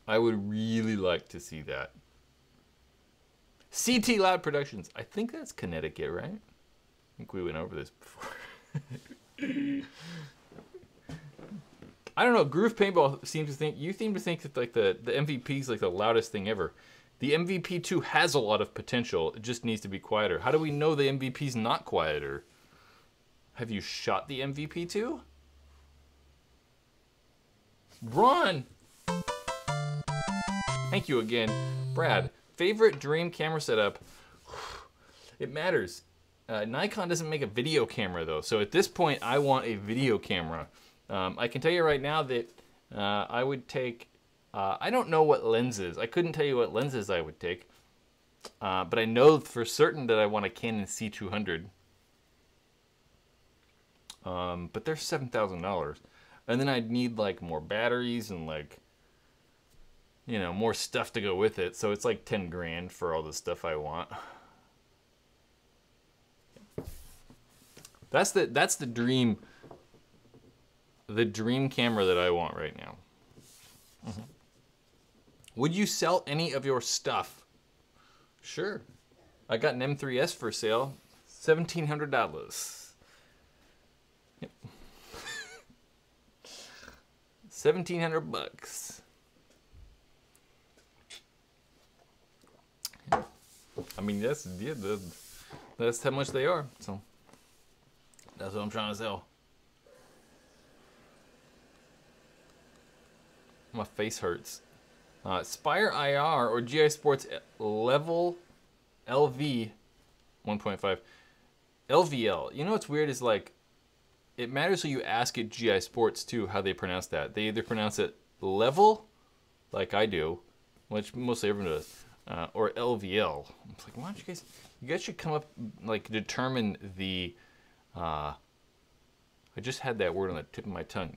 I would really like to see that. CT Loud Productions. I think that's Connecticut, right? I think we went over this before. I don't know. Groove Paintball seems to think that like the MVP is like the loudest thing ever. The MVP2 has a lot of potential. It just needs to be quieter. How do we know the MVP's not quieter? Have you shot the MVP2? Run! Thank you again, Brad. Favorite dream camera setup? It matters. Nikon doesn't make a video camera though, so at this point, I want a video camera. I can tell you right now that I would take, I don't know what lenses. I couldn't tell you what lenses I would take, but I know for certain that I want a Canon C200. But they're $7,000. And then I'd need like more batteries and like, you know, more stuff to go with it. So it's like 10 grand for all the stuff I want. That's the dream. The dream camera that I want right now. Mm-hmm. Would you sell any of your stuff? Sure. I got an M3S for sale. $1,700. Yep. 1,700 bucks. I mean, that's how much they are. So that's what I'm trying to sell. My face hurts. Spire IR or GI Sports Level LV 1.5. LVL. You know what's weird is like, it matters who you ask at GI Sports too, how they pronounce that. They either pronounce it level, like I do, which mostly everyone does, or LVL. It's like, why don't you guys should come up, like determine the, I just had that word on the tip of my tongue.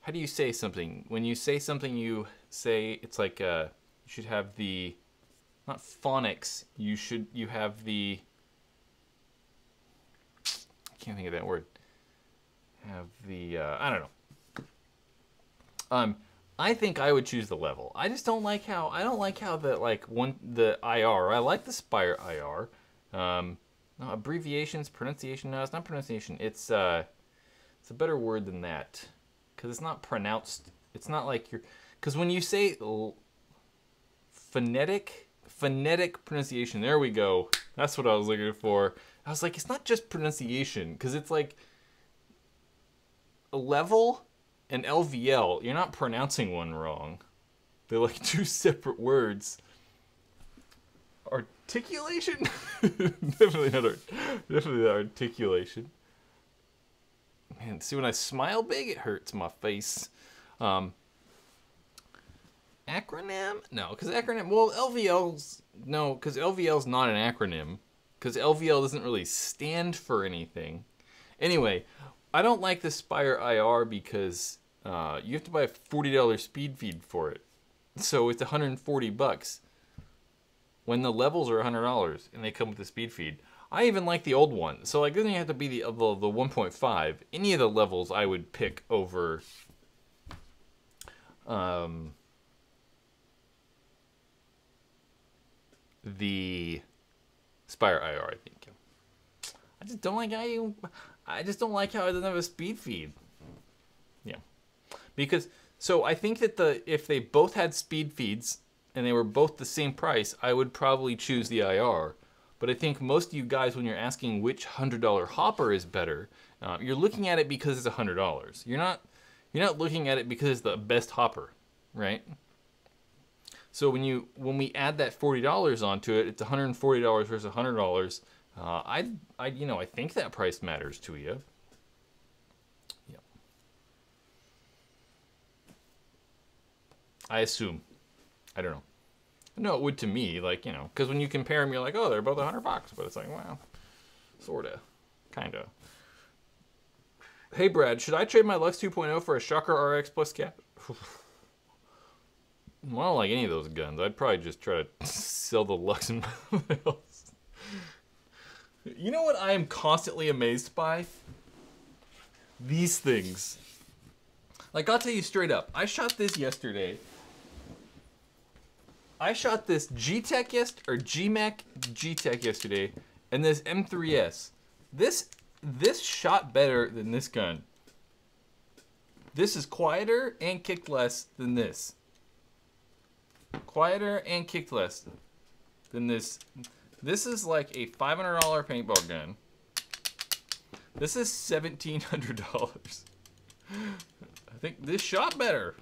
How do you say something? When you say something, you say, it's like, you should have the, not phonics, you have the, I can't think of that word. Have the, I don't know. I think I would choose the level. I just don't like how, the IR, I like the Spire IR. No, abbreviations, pronunciation, no, it's not pronunciation. It's a better word than that. Because it's not pronounced, it's not like you're, because when you say phonetic pronunciation, there we go. That's what I was looking for. I was like, it's not just pronunciation, because it's like a level and LVL, you're not pronouncing one wrong. They're like two separate words. Articulation? Definitely not articulation. Man, see, when I smile big, it hurts my face. Acronym? No, because acronym, well, LVL's, no, because LVL's not an acronym. Because LVL doesn't really stand for anything. Anyway, I don't like the Spire IR because you have to buy a $40 speed feed for it. So it's 140 bucks. When the levels are $100 and they come with the speed feed. I even like the old one. So like, it doesn't have to be the 1.5. Any of the levels I would pick over the Spire IR, I think. I just don't like how I just don't like how it doesn't have a speed feed. Yeah, because so I think that if they both had speed feeds and they were both the same price, I would probably choose the IR. But I think most of you guys, when you're asking which $100 hopper is better, you're looking at it because it's $100. You're not looking at it because it's the best hopper, right? So when we add that $40 onto it, it's $140 versus $100. I think that price matters to you. Yeah. I assume. I don't know. No, it would to me, like, because when you compare them, you're like, oh, they're both $100, but it's like, wow, sorta, kinda. Hey, Brad, should I trade my Lux 2.0 for a Shocker RX plus cap? Well, I don't like any of those guns. I'd probably just try to sell the Lux and something else. You know what I am constantly amazed by? These things. Like, I'll tell you straight up. I shot this yesterday. I shot this GMAC G-Tech yesterday, and this M3S. This shot better than this gun. This is quieter and kicked less than this. Quieter and kicked less than this. This is like a $500 paintball gun. This is $1,700. I think this shot better.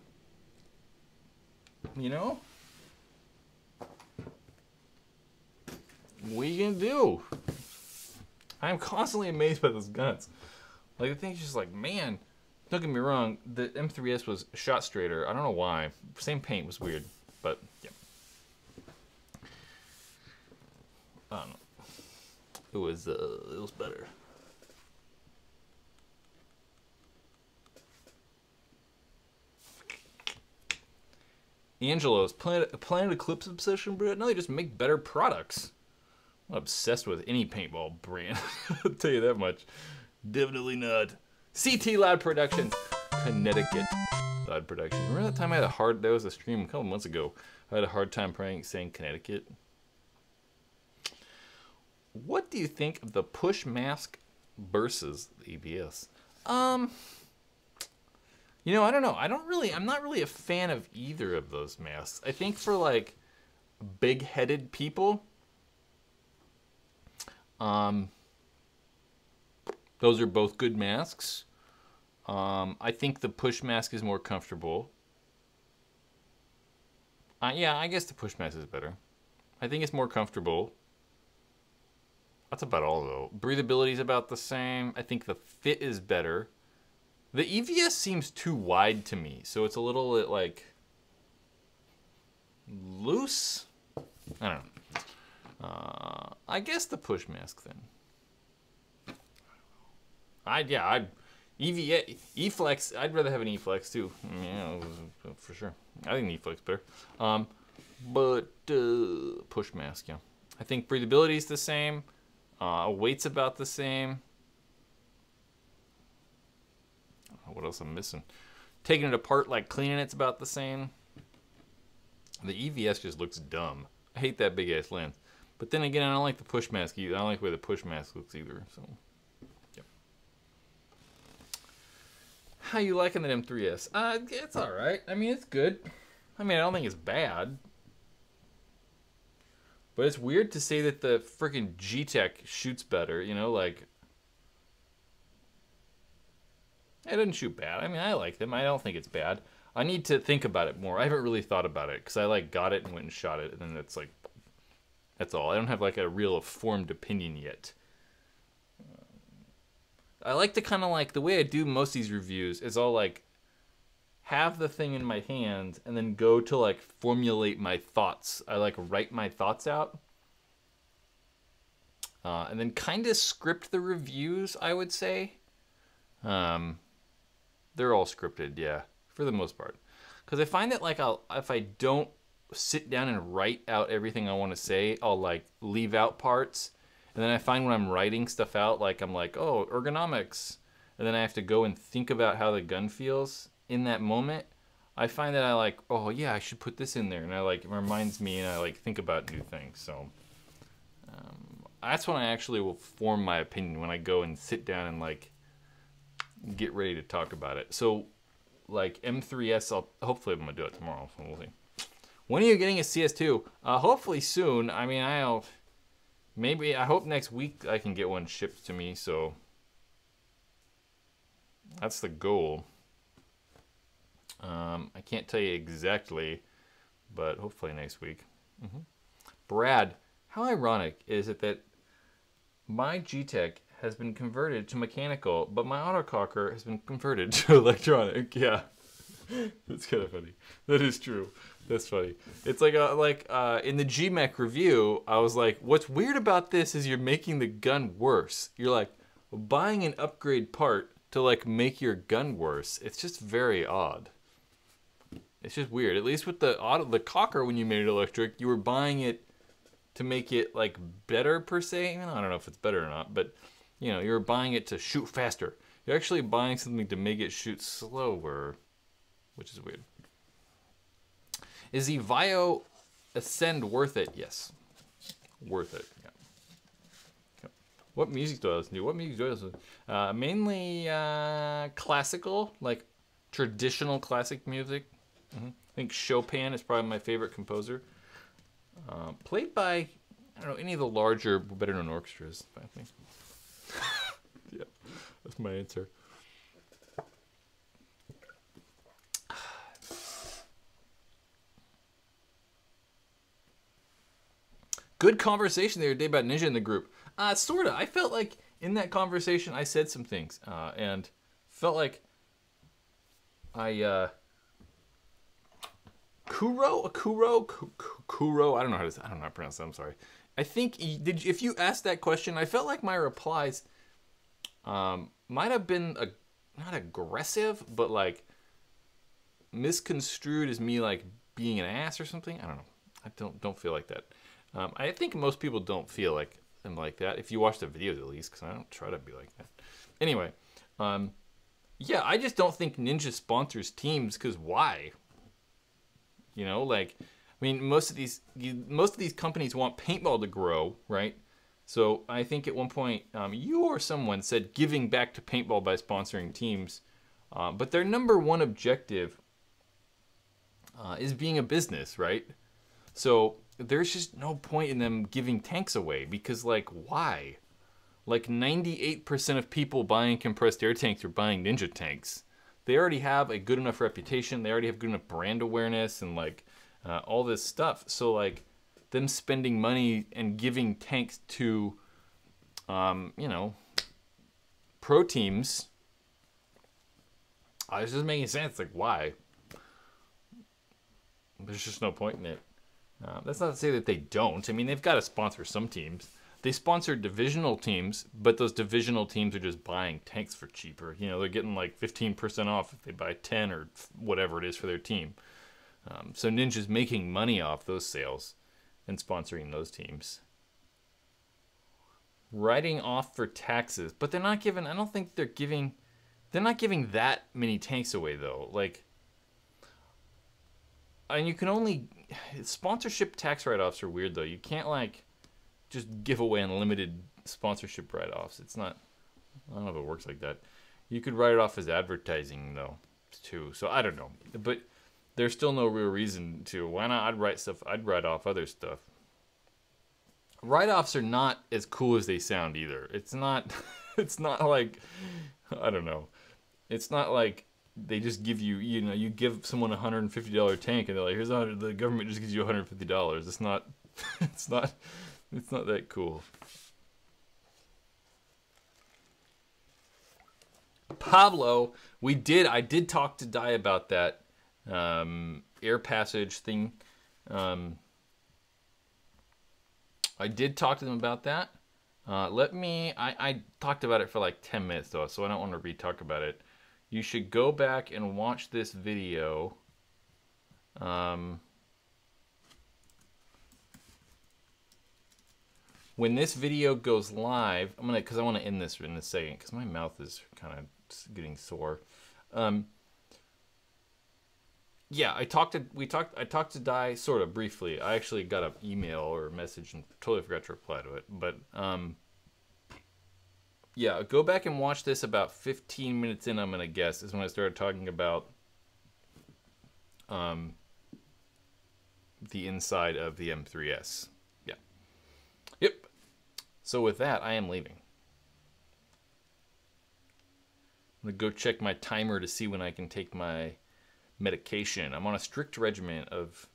You know? What are you gonna do? I'm constantly amazed by those guns. Like, the thing's just like, man, don't get me wrong, the M3S was shot straighter. I don't know why. Same paint was weird, but yeah. I don't know. It was better. Angelo's Planet Eclipse obsession, bro. No, they just make better products. I'm not obsessed with any paintball brand. I'll tell you that much. Definitely not. CT Loud Productions, Connecticut Loud Production. Remember that time I had there was a stream a couple months ago. I had a hard time saying Connecticut. What do you think of the push mask versus the ABS? I don't know. I'm not really a fan of either of those masks. I think for like big-headed people, those are both good masks. I think the push mask is more comfortable. Yeah, I guess the push mask is better. I think it's more comfortable. That's about all, though. Breathability is about the same. I think the fit is better. The EVS seems too wide to me, so it's a little bit, like, loose? I don't know. I guess the push mask, then. E-Flex, I'd rather have an E-Flex, too. Yeah, for sure. I think an E-Flex better. But push mask, yeah. I think breathability is the same. Weight's about the same. What else I'm missing? Taking it apart, like cleaning it's about the same. The EVS just looks dumb. I hate that big ass lens. But then again, I don't like the push mask either. I don't like the way the push mask looks either. So, yep. How you liking that M3S? It's all right. I mean, it's good. I mean, I don't think it's bad. But it's weird to say that the freaking G-Tech shoots better. You know, like. It doesn't shoot bad. I mean, I like them. I don't think it's bad. I need to think about it more. I haven't really thought about it because I like got it and went and shot it, and then it's like, that's all. I don't have like a real formed opinion yet. I like to kind of like, the way I do most of these reviews is I'll like have the thing in my hand and then go to like formulate my thoughts. I like write my thoughts out. And then kind of script the reviews, I would say. They're all scripted, yeah, for the most part. Because I find that like if I don't sit down and write out everything I want to say, I'll like leave out parts. And then I find when I'm writing stuff out, like I'm like, oh, ergonomics. And then I have to go and think about how the gun feels in that moment. I find that I like, oh yeah, I should put this in there. And I like, it reminds me and I like think about new things. So that's when I actually will form my opinion, when I go and sit down and like get ready to talk about it. So like M3S, hopefully I'm gonna do it tomorrow. So we'll see. When are you getting a CS2? Hopefully soon. I mean, I hope next week I can get one shipped to me. So that's the goal. I can't tell you exactly, but hopefully next week. Brad, how ironic is it that my G-Tech has been converted to mechanical, but my autococker has been converted to electronic? Yeah, that's kind of funny. That is true. That's funny. It's like in the GMech review, I was like, what's weird about this is you're making the gun worse. You're like buying an upgrade part to like make your gun worse. It's just very odd. It's just weird. At least with the cocker, when you made it electric, you were buying it to make it like better per se. I don't know if it's better or not, but you know, you're buying it to shoot faster. You're actually buying something to make it shoot slower, which is weird. Is the Vio Ascend worth it? Yes, worth it. Yeah. Okay. What music do I listen to? What music do I listen to? Mainly classical, like traditional classic music. I think Chopin is probably my favorite composer. Played by, I don't know, any of the larger, better known orchestras, I think. Yeah, that's my answer. Good conversation the other day about Ninja in the group. Sorta. I felt like in that conversation I said some things, and felt like I Kuro, I don't know how to pronounce that. I'm sorry. I think if you asked that question, I felt like my replies might have been not aggressive, but like misconstrued as me like being an ass or something. I don't know. I don't feel like that. I think most people don't feel like I'm like that. If you watch the videos at least, because I don't try to be like that. Anyway, yeah, I just don't think Ninja sponsors teams because why? You know, like, I mean, most of these companies want paintball to grow, right? So I think at one point you or someone said giving back to paintball by sponsoring teams, but their number one objective is being a business, right? So there's just no point in them giving tanks away because, like, why? Like 98% of people buying compressed air tanks are buying Ninja tanks. They already have a good enough reputation. They already have good enough brand awareness and like all this stuff. So like them spending money and giving tanks to, you know, pro teams, it's just making sense. Like why? There's just no point in it. That's not to say that they don't. I mean, they've got to sponsor some teams. They sponsor divisional teams, but those divisional teams are just buying tanks for cheaper. You know, they're getting like 15% off if they buy 10 or whatever it is for their team. So Ninja's making money off those sales and sponsoring those teams. Writing off for taxes, but they're not giving, I don't think they're not giving that many tanks away though. Like, and you can only, sponsorship tax write-offs are weird though. You can't like, just give away unlimited sponsorship write-offs. It's not, I don't know if it works like that. You could write it off as advertising though, too. So I don't know, but there's still no real reason to. Why not? I'd write off other stuff. Write-offs are not as cool as they sound either. It's not, it's not like, I don't know. It's not like they just give you, you know, you give someone a $150 tank and they're like, here's the government just gives you $150. It's not, it's not that cool. Pablo, I did talk to Di about that air passage thing. I did talk to them about that. I talked about it for like 10 minutes though, so I don't want to re-talk about it. You should go back and watch this video. When this video goes live, because I want to end this in a second, because my mouth is kind of getting sore. yeah, I talked to Di sort of briefly. I actually got an email or a message and totally forgot to reply to it. But yeah, go back and watch this about 15 minutes in, I'm gonna guess, is when I started talking about the inside of the M3S. Yeah. Yep. So with that, I am leaving. I'm gonna go check my timer to see when I can take my medication. I'm on a strict regimen of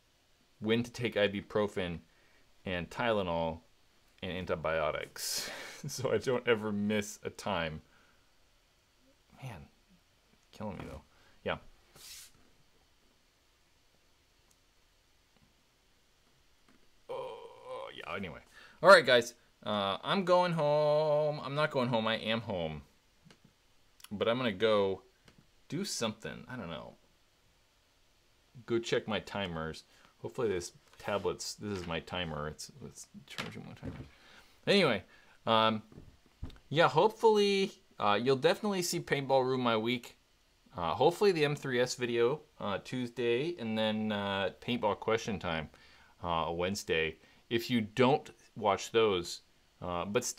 when to take ibuprofen and Tylenol and antibiotics, so I don't ever miss a time. Man, killing me though. Yeah. Oh, yeah, anyway. All right, guys. I'm going home. I'm not going home. I am home. But I'm going to go do something. I don't know. Go check my timers. Hopefully this is my timer. It's charging my timer. Anyway, yeah, hopefully you'll definitely see Paintball Ruin My Week. Hopefully the M3S video Tuesday, and then Paintball Question Time Wednesday. If you don't watch those, but still